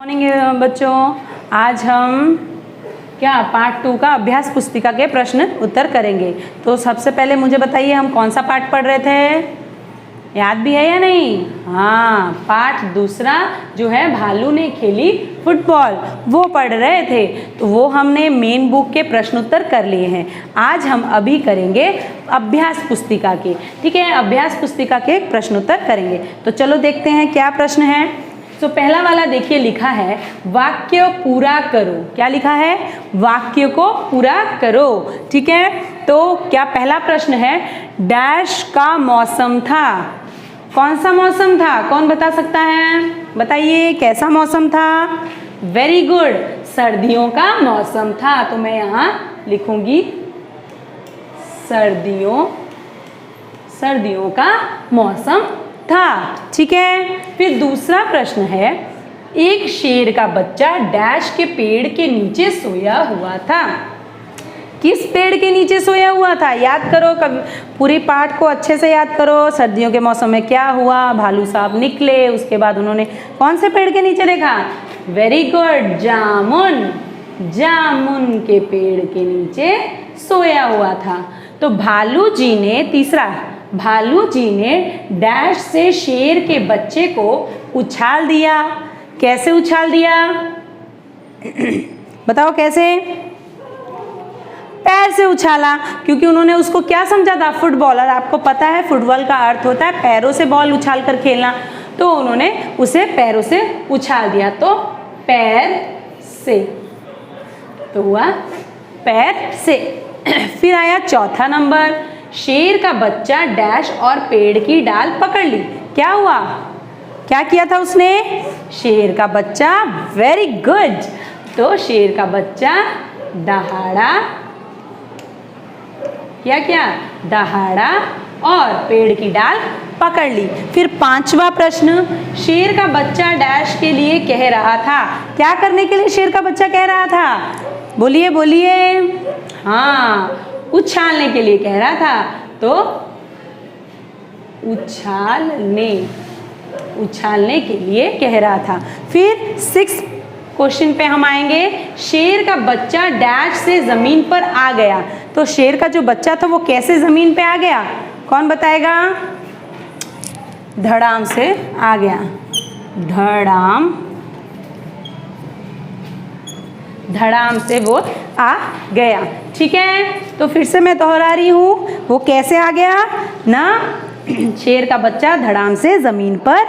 Morning बच्चों, आज हम पार्ट 2 का अभ्यास पुस्तिका के प्रश्न उत्तर करेंगे। तो सबसे पहले मुझे बताइए हम कौन सा पार्ट पढ़ रहे थे, याद भी है या नहीं? हाँ, पार्ट दूसरा जो है भालू ने खेली फुटबॉल, वो पढ़ रहे थे। तो वो हमने मेन बुक के प्रश्न उत्तर कर लिए हैं। आज हम अभी करेंगे अभ्यास पुस्तिका के, ठीक है, अभ्यास पुस्तिका के प्रश्न उत्तर करेंगे। तो चलो देखते हैं क्या प्रश्न है। तो पहला वाला देखिए, लिखा है वाक्य पूरा करो। क्या लिखा है? वाक्य को पूरा करो, ठीक है। तो क्या पहला प्रश्न है, डैश का मौसम था। कौन सा मौसम था? कौन बता सकता है? बताइए कैसा मौसम था? वेरी गुड, सर्दियों का मौसम था। तो मैं यहाँ लिखूंगी सर्दियों का मौसम था, ठीक है। फिर दूसरा प्रश्न है, एक शेर का बच्चा डैश के पेड़ के नीचे सोया हुआ था। किस पेड़ के नीचे सोया हुआ था? याद करो, कभी पूरी पाठ को अच्छे से याद करो। सर्दियों के मौसम में क्या हुआ? भालू साहब निकले, उसके बाद उन्होंने कौन से पेड़ के नीचे देखा? वेरी गुड, जामुन के पेड़ के नीचे सोया हुआ था। तो भालू जी ने डैश से शेर के बच्चे को उछाल दिया। कैसे उछाल दिया? बताओ कैसे? पैर से उछाला, क्योंकि उन्होंने उसको क्या समझा था? फुटबॉलर। आपको पता है फुटबॉल का अर्थ होता है पैरों से बॉल उछाल कर खेलना। तो उन्होंने उसे पैरों से उछाल दिया। तो पैर से, तो हुआ पैर से। फिर आया चौथा नंबर, शेर का बच्चा डैश और पेड़ की डाल पकड़ ली। क्या हुआ? क्या किया था उसने? शेर का बच्चा, वेरी गुड। तो शेर का बच्चा दहाड़ा, क्या दहाड़ा और पेड़ की डाल पकड़ ली। फिर पांचवा प्रश्न, शेर का बच्चा डैश के लिए कह रहा था। क्या करने के लिए शेर का बच्चा कह रहा था? बोलिए। हाँ, उछालने के लिए कह रहा था। तो उछालने के लिए कह रहा था। फिर 6 क्वेश्चन पे हम आएंगे, शेर का बच्चा डैश से जमीन पर आ गया। तो शेर का जो बच्चा था वो कैसे जमीन पे आ गया? कौन बताएगा? धड़ाम से आ गया। धड़ाम से वो आ गया, ठीक है। तो फिर से मैं दोहरा रही हूँ, वो कैसे आ गया ना? शेर का बच्चा धड़ाम से जमीन पर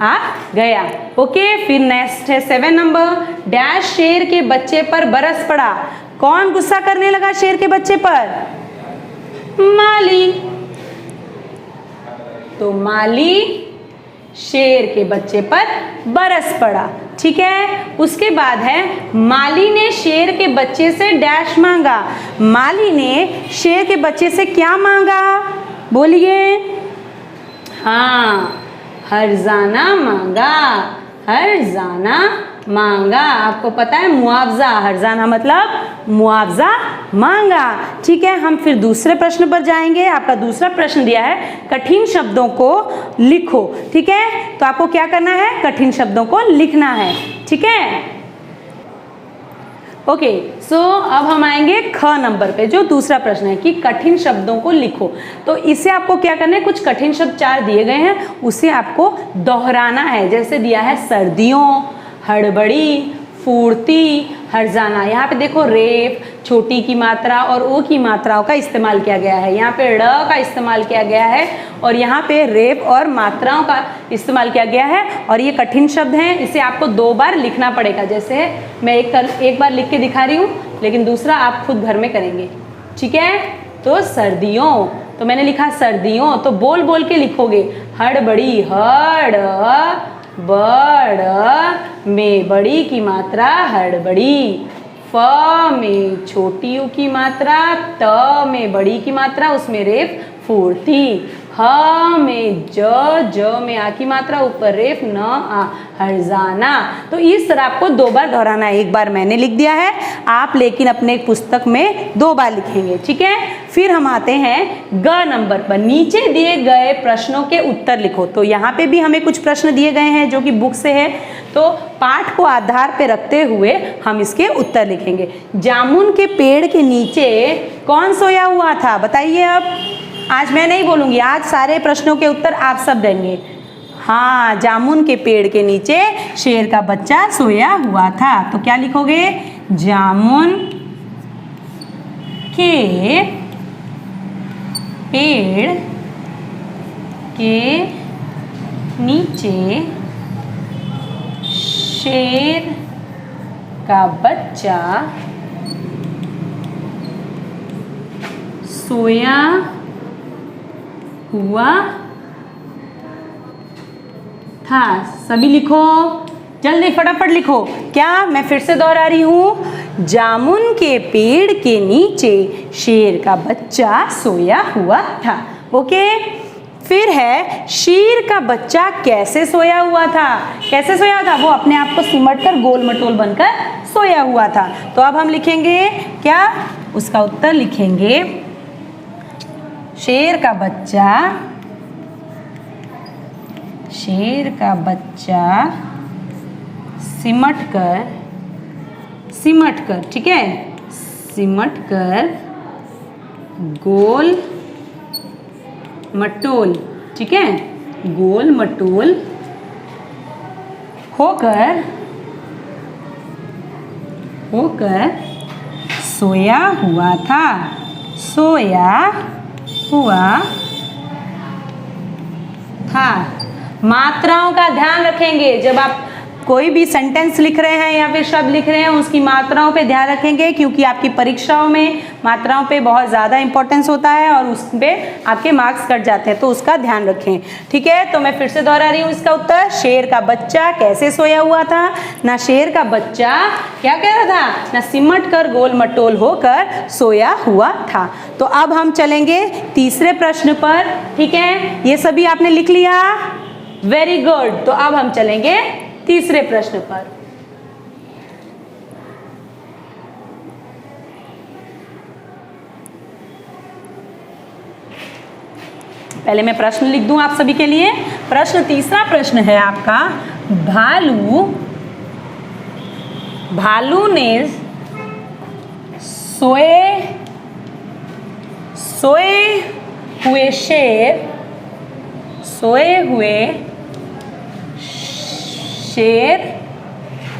आ गया। ओके। फिर नेक्स्ट है 7 नंबर, डैश शेर के बच्चे पर बरस पड़ा। कौन गुस्सा करने लगा शेर के बच्चे पर? माली। तो माली शेर के बच्चे पर बरस पड़ा, ठीक है। उसके बाद है, माली ने शेर के बच्चे से डैश मांगा। माली ने शेर के बच्चे से क्या मांगा? बोलिए। हाँ, हर्जाना मांगा। आपको पता है मुआवजा, हर्जाना मतलब मुआवजा मांगा, ठीक है। हम फिर दूसरे प्रश्न पर जाएंगे। आपका दूसरा प्रश्न दिया है, कठिन शब्दों को लिखो, ठीक है। तो आपको क्या करना है? कठिन शब्दों को लिखना है, ठीक है। ओके, सो अब हम आएंगे ख नंबर पे, जो दूसरा प्रश्न है कि कठिन शब्दों को लिखो। तो इसे आपको क्या करना है? कुछ कठिन शब्द 4 दिए गए हैं, उसे आपको दोहराना है। जैसे दिया है सर्दियों, हड़बड़ी, फुर्ती, हर्जाना। यहाँ पे देखो रेफ, छोटी की मात्रा और ओ की मात्राओं का इस्तेमाल किया गया है। यहाँ पे ड़ का इस्तेमाल किया गया है और यहाँ पे रेफ और मात्राओं का इस्तेमाल किया गया है। और ये कठिन शब्द हैं, इसे आपको 2 बार लिखना पड़ेगा। जैसे मैं एक बार लिख के दिखा रही हूँ, लेकिन दूसरा आप खुद घर में करेंगे, ठीक है। तो सर्दियों, तो मैंने लिखा सर्दियों, तो बोल के लिखोगे। हड़बड़ी, हड़ बड़ में बड़ी की मात्रा हड़बड़ी, फ में छोटी यू की मात्रा, त में बड़ी की मात्रा, उसमें रेफ फुर्ती, ह में ज में आ की मात्रा ऊपर रेफ न आ, हर्जाना। तो इस तरह आपको 2 बार दोहराना है। एक बार मैंने लिख दिया है, आप लेकिन अपने पुस्तक में 2 बार लिखेंगे, ठीक है। फिर हम आते हैं ग नंबर पर। नीचे दिए गए प्रश्नों के उत्तर लिखो। तो यहाँ पे भी हमें कुछ प्रश्न दिए गए हैं जो कि बुक से है, तो पाठ को आधार पे रखते हुए हम इसके उत्तर लिखेंगे। जामुन के पेड़ के नीचे कौन सोया हुआ था, बताइए। अब आज मैं नहीं बोलूँगी, आज सारे प्रश्नों के उत्तर आप सब देंगे। हाँ, जामुन के पेड़ के नीचे शेर का बच्चा सोया हुआ था। तो क्या लिखोगे, जामुन के पेड़ के नीचे शेर का बच्चा सोया हुआ था। सभी लिखो, जल्दी फटाफट लिखो। क्या, मैं फिर से दोहरा रही हूँ, जामुन के पेड़ के नीचे शेर का बच्चा सोया हुआ था। ओके। फिर है, शेर का बच्चा कैसे सोया हुआ था। कैसे सोया था, वो अपने आप को सिमट कर गोल मटोल बनकर सोया हुआ था। तो अब हम लिखेंगे क्या, उसका उत्तर लिखेंगे, शेर का बच्चा सिमट कर, ठीक है, सिमट कर गोल मटोल, ठीक है, गोल मटोल होकर सोया हुआ था। मात्राओं का ध्यान रखेंगे। जब आप कोई भी सेंटेंस लिख रहे हैं या फिर शब्द लिख रहे हैं, उसकी मात्राओं पे ध्यान रखेंगे, क्योंकि आपकी परीक्षाओं में मात्राओं पे बहुत ज़्यादा इंपॉर्टेंस होता है और उस पर आपके मार्क्स कट जाते हैं, तो उसका ध्यान रखें, ठीक है। तो मैं फिर से दोहरा रही हूँ इसका उत्तर, शेर का बच्चा कैसे सोया हुआ था। ना शेर का बच्चा क्या कह रहा था, ना सिमट कर गोल मटोल होकर सोया हुआ था। तो अब हम चलेंगे तीसरे प्रश्न पर, ठीक है। ये सभी आपने लिख लिया, वेरी गुड। तो अब हम चलेंगे तीसरे प्रश्न पर। पहले मैं प्रश्न लिख दूं आप सभी के लिए। प्रश्न, तीसरा प्रश्न है आपका, भालू ने सोए हुए शेर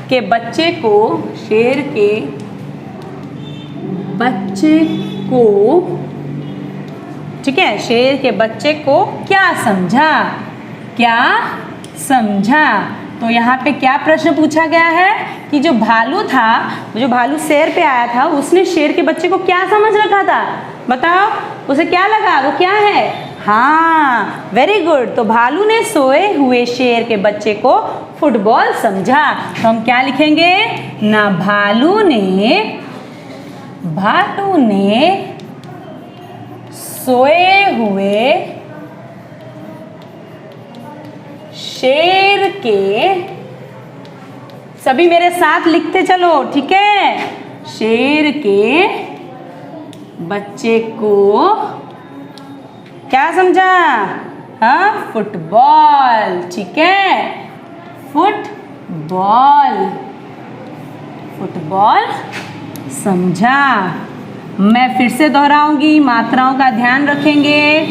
के बच्चे को ठीक है, शेर के बच्चे को क्या समझा। तो यहाँ पे क्या प्रश्न पूछा गया है कि जो भालू था, जो भालू शेर पे आया था, उसने शेर के बच्चे को क्या समझ रखा था, बताओ, उसे क्या लगा, वो क्या है। हाँ, वेरी गुड। तो भालू ने सोए हुए शेर के बच्चे को फुटबॉल समझा। तो हम क्या लिखेंगे, ना भालू ने सोए हुए शेर के, सभी मेरे साथ लिखते चलो, ठीक है, शेर के बच्चे को क्या समझा, हाँ, फुटबॉल, ठीक है, फुटबॉल समझा। मैं फिर से दोहराऊंगी, मात्राओं का ध्यान रखेंगे,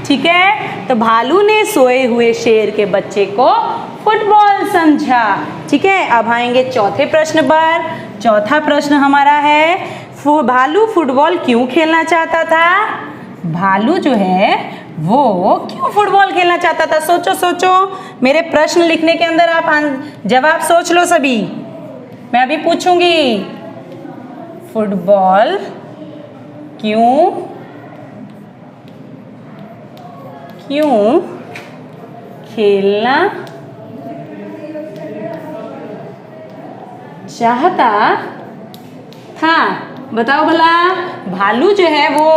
ठीक है। तो भालू ने सोए हुए शेर के बच्चे को फुटबॉल समझा, ठीक है। अब आएंगे चौथे प्रश्न पर। चौथा प्रश्न हमारा है, भालू फुटबॉल क्यों खेलना चाहता था। भालू जो है वो क्यों फुटबॉल खेलना चाहता था, सोचो, मेरे प्रश्न लिखने के अंदर आप जवाब सोच लो सभी। मैं अभी पूछूंगी, फुटबॉल क्यों खेलना चाहता था, बताओ भला। भालू जो है वो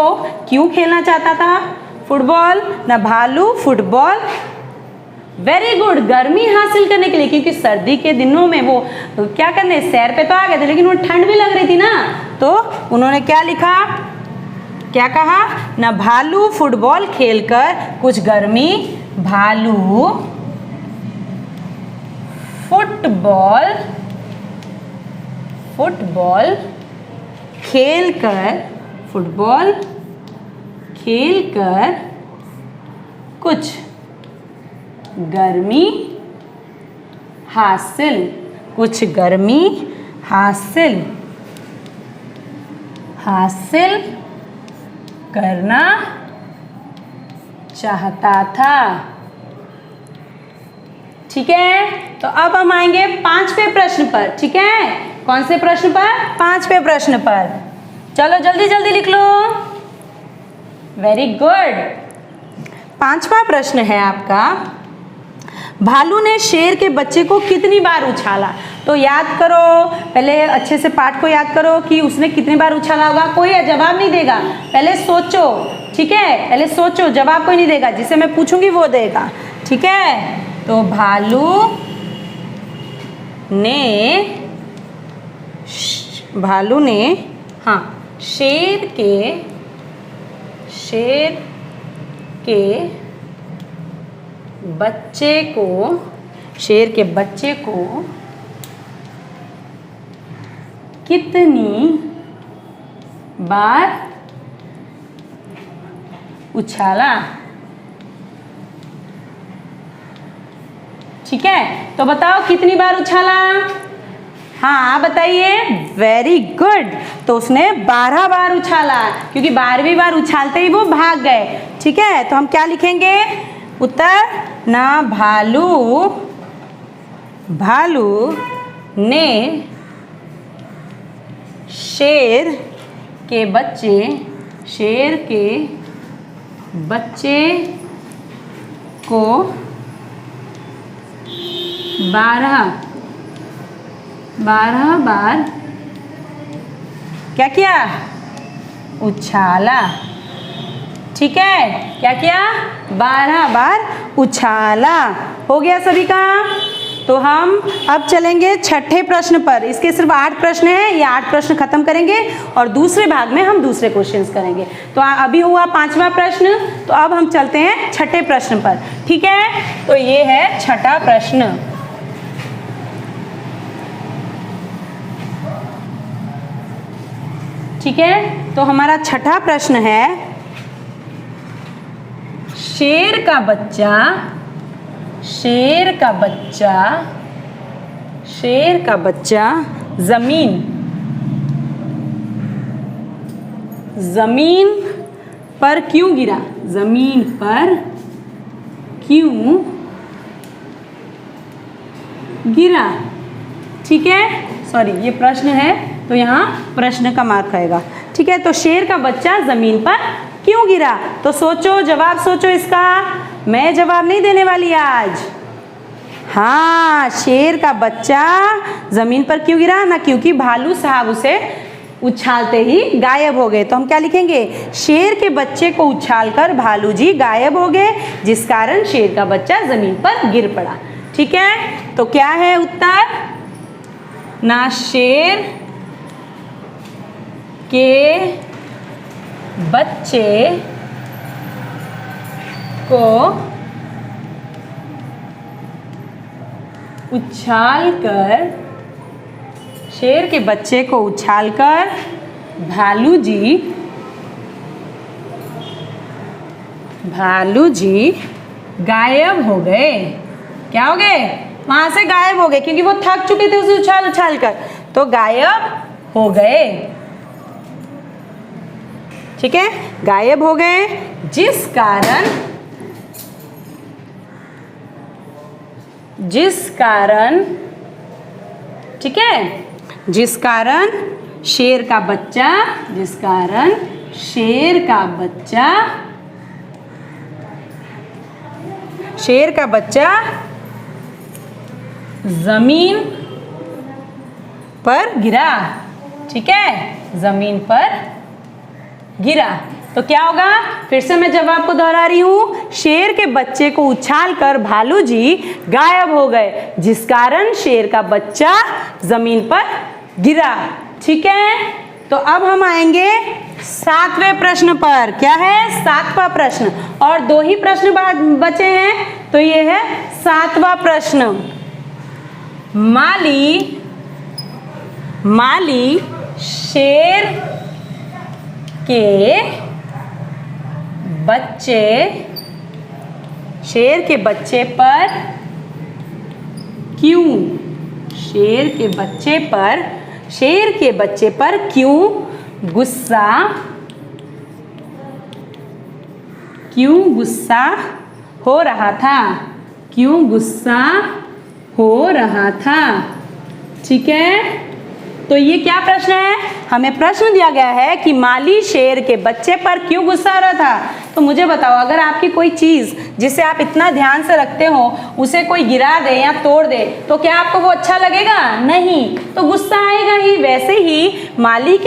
क्यों खेलना चाहता था फुटबॉल, ना भालू फुटबॉल। वेरी गुड, गर्मी हासिल करने के लिए, क्योंकि सर्दी के दिनों में वो क्या करने, सैर पे तो आ गए थे लेकिन वो ठंड भी लग रही थी ना, तो उन्होंने क्या लिखा, क्या कहा, ना भालू फुटबॉल खेलकर कुछ गर्मी, भालू फुटबॉल खेलकर, फुटबॉल खेलकर कुछ गर्मी हासिल, कुछ गर्मी हासिल करना चाहता था। ठीक है, तो अब हम आएंगे 5वें प्रश्न पर। ठीक है, कौन से प्रश्न पर, 5वें प्रश्न पर। चलो जल्दी जल्दी लिख लो। Very good. 5वां प्रश्न है आपका, भालू ने शेर के बच्चे को कितनी बार उछाला। तो याद करो, पहले अच्छे से पाठ को याद करो कि उसने कितनी बार उछाला होगा। कोई जवाब नहीं देगा, पहले सोचो। ठीक है, पहले सोचो, जवाब कोई नहीं देगा, जिसे मैं पूछूंगी वो देगा। ठीक है, तो भालू ने हाँ शेर के बच्चे को कितनी बार उछाला। ठीक है, तो बताओ कितनी बार उछाला। हाँ बताइए, वेरी गुड। तो उसने 12 बार उछाला, क्योंकि 12वीं बार उछालते ही वो भाग गए। ठीक है, तो हम क्या लिखेंगे उत्तर, ना भालू ने शेर के बच्चे को 12 बार क्या किया, उछाला। ठीक है, क्या किया, 12 बार उछाला। हो गया सभी का। तो हम अब चलेंगे 6ठे प्रश्न पर। इसके सिर्फ 8 प्रश्न हैं, ये 8 प्रश्न खत्म करेंगे और दूसरे भाग में हम दूसरे क्वेश्चंस करेंगे। तो अभी हुआ 5वां प्रश्न, तो अब हम चलते हैं 6ठे प्रश्न पर। ठीक है, तो ये है 6ठा प्रश्न। ठीक है, तो हमारा 6ठा प्रश्न है, शेर का बच्चा जमीन पर क्यों गिरा। जमीन पर क्यों गिरा। ठीक है, सॉरी ये प्रश्न है तो यहाँ प्रश्न का मार्क आएगा। ठीक है, तो शेर का बच्चा जमीन पर क्यों गिरा। तो सोचो, जवाब सोचो इसका। मैं जवाब नहीं देने वाली आज। हाँ, शेर का बच्चा जमीन पर क्यों गिरा ना, क्योंकि भालू साहब उसे उछालते ही गायब हो गए। तो हम क्या लिखेंगे, शेर के बच्चे को उछालकर भालू जी गायब हो गए, जिस कारण शेर का बच्चा जमीन पर गिर पड़ा। ठीक है, तो क्या है उत्तर, ना शेर के बच्चे को उछालकर, शेर के बच्चे को उछालकर भालू जी गायब हो गए। क्या हो गए, वहां से गायब हो गए, क्योंकि वो थक चुके थे उसे उछाल कर, तो गायब हो गए। ठीक है, गायब हो गए, जिस कारण ठीक है, जिस कारण शेर का बच्चा जमीन पर गिरा। ठीक है, जमीन पर गिरा। तो क्या होगा, फिर से मैं जवाब को दोहरा रही हूं, शेर के बच्चे को उछालकर भालू जी गायब हो गए, जिस कारण शेर का बच्चा जमीन पर गिरा। ठीक है, तो अब हम आएंगे 7वें प्रश्न पर। क्या है, 7वां प्रश्न, और 2 ही प्रश्न बचे हैं, तो ये है 7वां प्रश्न। माली शेर के बच्चे पर क्यों गुस्सा हो रहा था। ठीक है, तो ये क्या प्रश्न है, हमें प्रश्न दिया गया है कि माली शेर के बच्चे पर क्यों गुस्सा हो रहा था। तो मुझे बताओ, अगर आपकी कोई चीज़ जिसे आप इतना ध्यान से रखते हो उसे कोई गिरा दे या तोड़ दे, तो क्या आपको वो अच्छा लगेगा? नहीं, तो गुस्सा आएगा ही। वैसे ही माली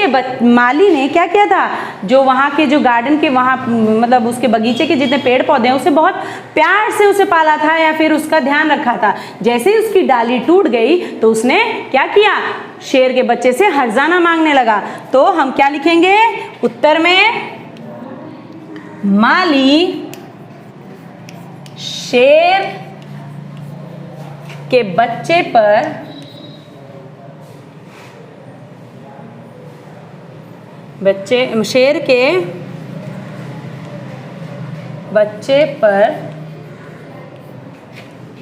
ने क्या किया था, जो वहाँ के जो गार्डन के वहाँ मतलब उसके बगीचे के जितने पेड़ पौधे हैं उसे बहुत प्यार से उसे पाला था या फिर उसका ध्यान रखा था। जैसे ही उसकी डाली टूट गई तो उसने क्या किया, शेर के बच्चे से हर्जाना मांगने लगा। तो हम क्या लिखेंगे उत्तर में, माली शेर के बच्चे पर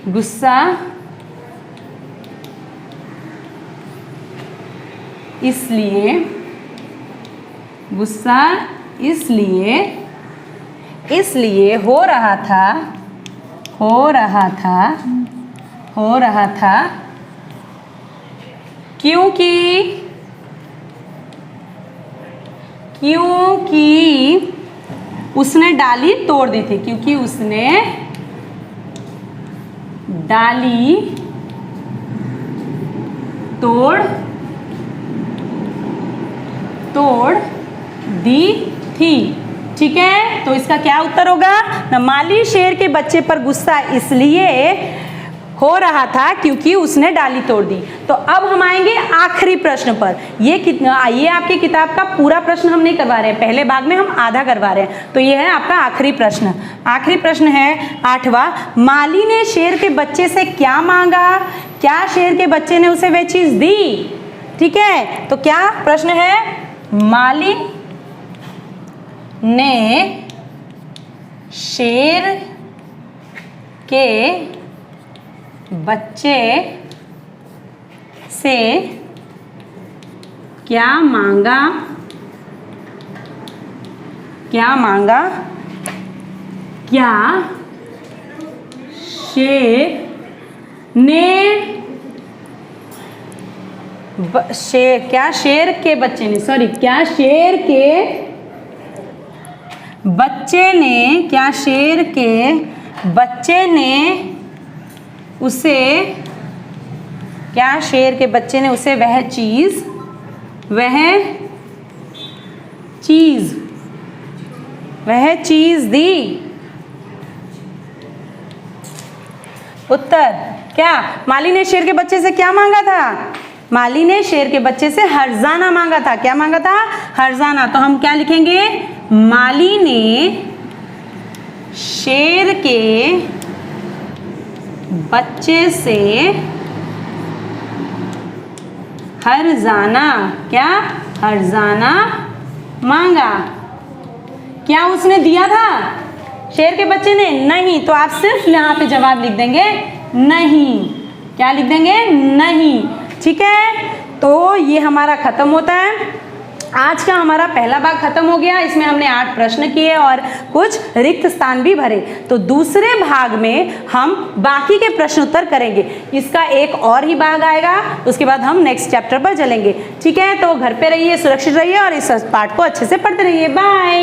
गुस्सा इसलिए हो रहा था क्योंकि उसने डाली तोड़ दी थी, क्योंकि उसने डाली तोड़ दी थी। ठीक है, तो इसका क्या उत्तर होगा, माली शेर के बच्चे पर गुस्सा इसलिए हो रहा था क्योंकि उसने डाली तोड़ दी। तो अब हम आएंगे आखिरी प्रश्न पर। ये आपकी किताब का पूरा प्रश्न हम नहीं करवा रहे हैं, पहले भाग में हम आधा करवा रहे हैं। तो ये है आपका आखिरी प्रश्न। आखिरी प्रश्न है 8वां, माली ने शेर के बच्चे से क्या मांगा, क्या शेर के बच्चे ने उसे वह चीज दी। ठीक है, तो क्या प्रश्न है, माली ने शेर के बच्चे से क्या मांगा, क्या शेर के बच्चे ने उसे वह चीज दी। उत्तर क्या, माली ने शेर के बच्चे से क्या मांगा था, माली ने शेर के बच्चे से हर्जाना मांगा था। क्या मांगा था, हर्जाना। तो हम क्या लिखेंगे, माली ने शेर के बच्चे से हर्जाना, क्या, हर्जाना मांगा। क्या उसने दिया था शेर के बच्चे ने? नहीं। तो आप सिर्फ यहाँ पे जवाब लिख देंगे नहीं। क्या लिख देंगे, नहीं। ठीक है, तो ये हमारा खत्म होता है। आज का हमारा पहला भाग खत्म हो गया। इसमें हमने 8 प्रश्न किए और कुछ रिक्त स्थान भी भरे। तो दूसरे भाग में हम बाकी के प्रश्न उत्तर करेंगे। इसका एक और ही भाग आएगा, उसके बाद हम नेक्स्ट चैप्टर पर चलेंगे। ठीक है, तो घर पे रहिए, सुरक्षित रहिए और इस पाठ को अच्छे से पढ़ते रहिए। बाय।